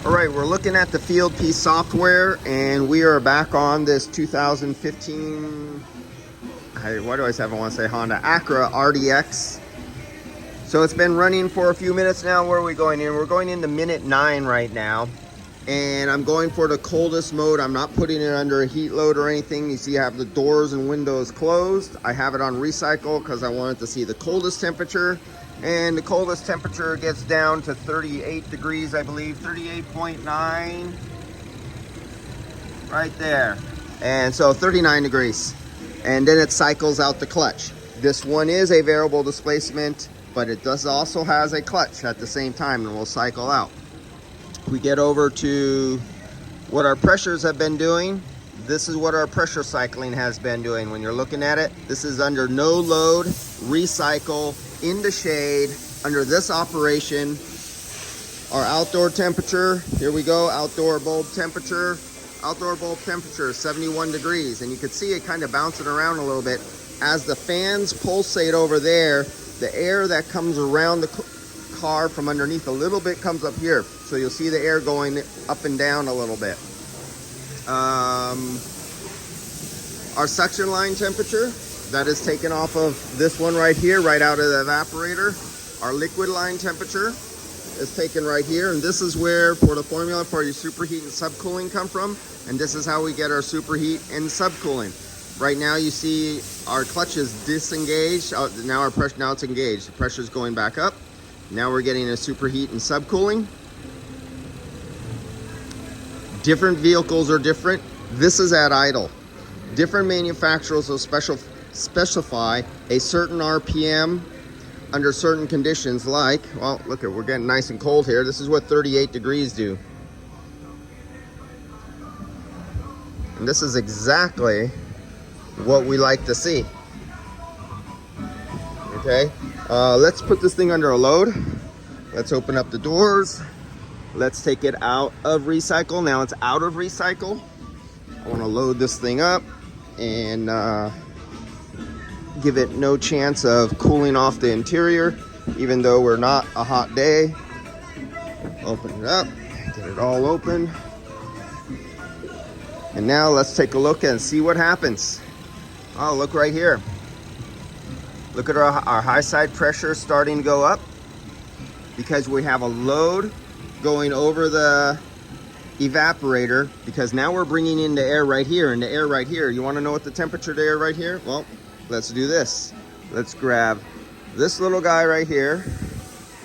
All right, we're looking at the field piece software, and we are back on this 2015, why do I want to say Honda Acura RDX. So it's been running for a few minutes now. Where are we going in? We're going into minute 9 right now. And I'm going for the coldest mode. I'm not putting it under a heat load or anything. You see I have the doors and windows closed. I have it on recycle because I wanted to see the coldest temperature. And the coldest temperature gets down to 38 degrees, I believe, 38.9, right there. And so 39 degrees. And then it cycles out the clutch. This one is a variable displacement, but it does also has a clutch at the same time, and will cycle out. We get over to what our pressures have been doing. This is what our pressure cycling has been doing. When you're looking at it, this is under no load, recycle, in the shade, under this operation. Our outdoor temperature, here we go, outdoor bulb temperature. Outdoor bulb temperature is 71 degrees, and you can see it kind of bouncing around a little bit. As the fans pulsate over there, the air that comes around the car from underneath a little bit comes up here. So you'll see the air going up and down a little bit. Our suction line temperature, that is taken off of this one right here, right out of the evaporator. Our liquid line temperature is taken right here, and this is where for the formula for your superheat and subcooling come from, and this is how we get our superheat and subcooling. Right now you see our clutch is disengaged. Now our pressure, now it's engaged. The pressure is going back up. Now we're getting a superheat and subcooling. Different vehicles are different. This is at idle. Different manufacturers will specify a certain RPM under certain conditions, like, well, look at, we're getting nice and cold here. This is what 38 degrees do. And this is exactly what we like to see. Okay, let's put this thing under a load. Let's open up the doors. Let's take it out of recycle. Now it's out of recycle. I want to load this thing up and give it no chance of cooling off the interior, even though we're not a hot day. Open it up, get it all open. And now let's take a look and see what happens. Oh, look right here. Look at our high side pressure starting to go up because we have a load going over the evaporator, because now we're bringing in the air right here and the air right here. You want to know what the temperature of the air right here? Well, let's do this. Let's grab this little guy right here.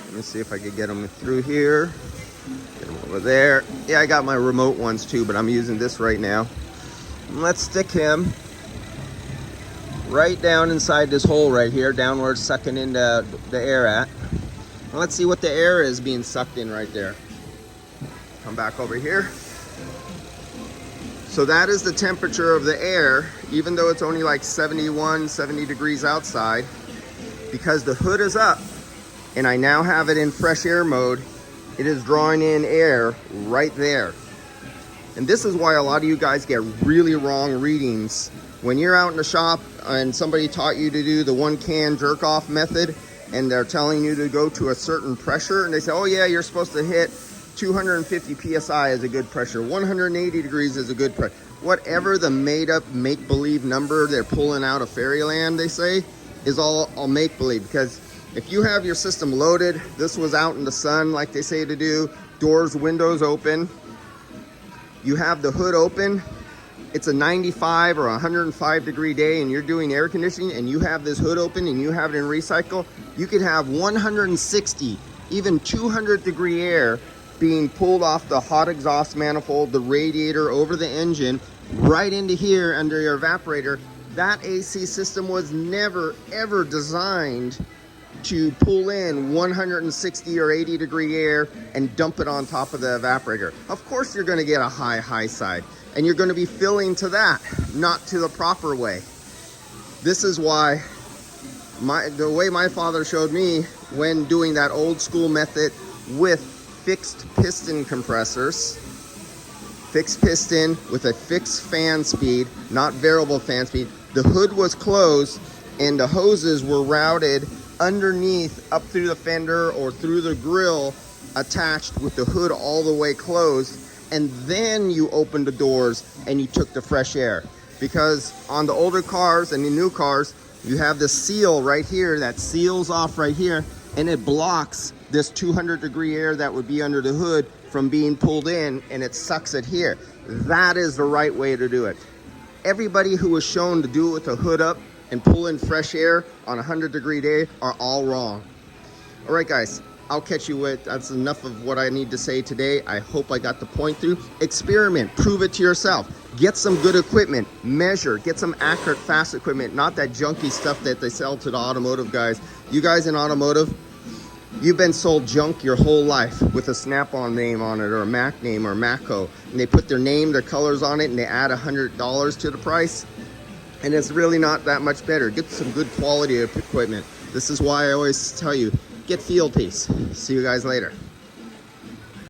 Let me see if I can get him through here. Get him over there. Yeah, I got my remote ones too, but I'm using this right now. And let's stick him right down inside this hole right here, downward sucking into the air at. And let's see what the air is being sucked in right there. Come back over here. So that is the temperature of the air, even though it's only like 71, 70 degrees outside, because the hood is up and I now have it in fresh air mode. It is drawing in air right there. And this is why a lot of you guys get really wrong readings. When you're out in the shop and somebody taught you to do the 1 can jerk off method, and they're telling you to go to a certain pressure, and they say, oh yeah, you're supposed to hit 250 PSI is a good pressure, 180 degrees is a good pressure. Whatever the made up make-believe number they're pulling out of fairyland, they say, is all make-believe. Because if you have your system loaded, this was out in the sun like they say to do, doors, windows open, you have the hood open, it's a 95 or 105 degree day and you're doing air conditioning and you have this hood open and you have it in recycle, you could have 160, even 200 degree air being pulled off the hot exhaust manifold, the radiator, over the engine, right into here under your evaporator. That AC system was never, ever designed to pull in 160 or 80 degree air and dump it on top of the evaporator. Of course you're going to get a high side, and you're going to be filling to that, not to the proper way. This is why the way my father showed me when doing that old school method with fixed piston compressors, fixed piston with a fixed fan speed, not variable fan speed. The hood was closed and the hoses were routed underneath, up through the fender or through the grill, attached with the hood all the way closed, and then you opened the doors and you took the fresh air. Because on the older cars and the new cars, you have the seal right here that seals off right here, and it blocks this 200-degree air that would be under the hood from being pulled in, and it sucks it here. That is the right way to do it. Everybody who was shown to do it with the hood up and pull in fresh air on a 100-degree day are all wrong. All right, guys, I'll catch you with, that's enough of what I need to say today. I hope I got the point through. Experiment, prove it to yourself. Get some good equipment, measure, get some accurate, fast equipment, not that junky stuff that they sell to the automotive guys. You guys in automotive, you've been sold junk your whole life with a Snap-on name on it, or a Mac name, or Macco, and they put their name, their colors on it, and they add $100 to the price, and it's really not that much better. Get some good quality of equipment. This is why I always tell you, get Field Piece. See you guys later.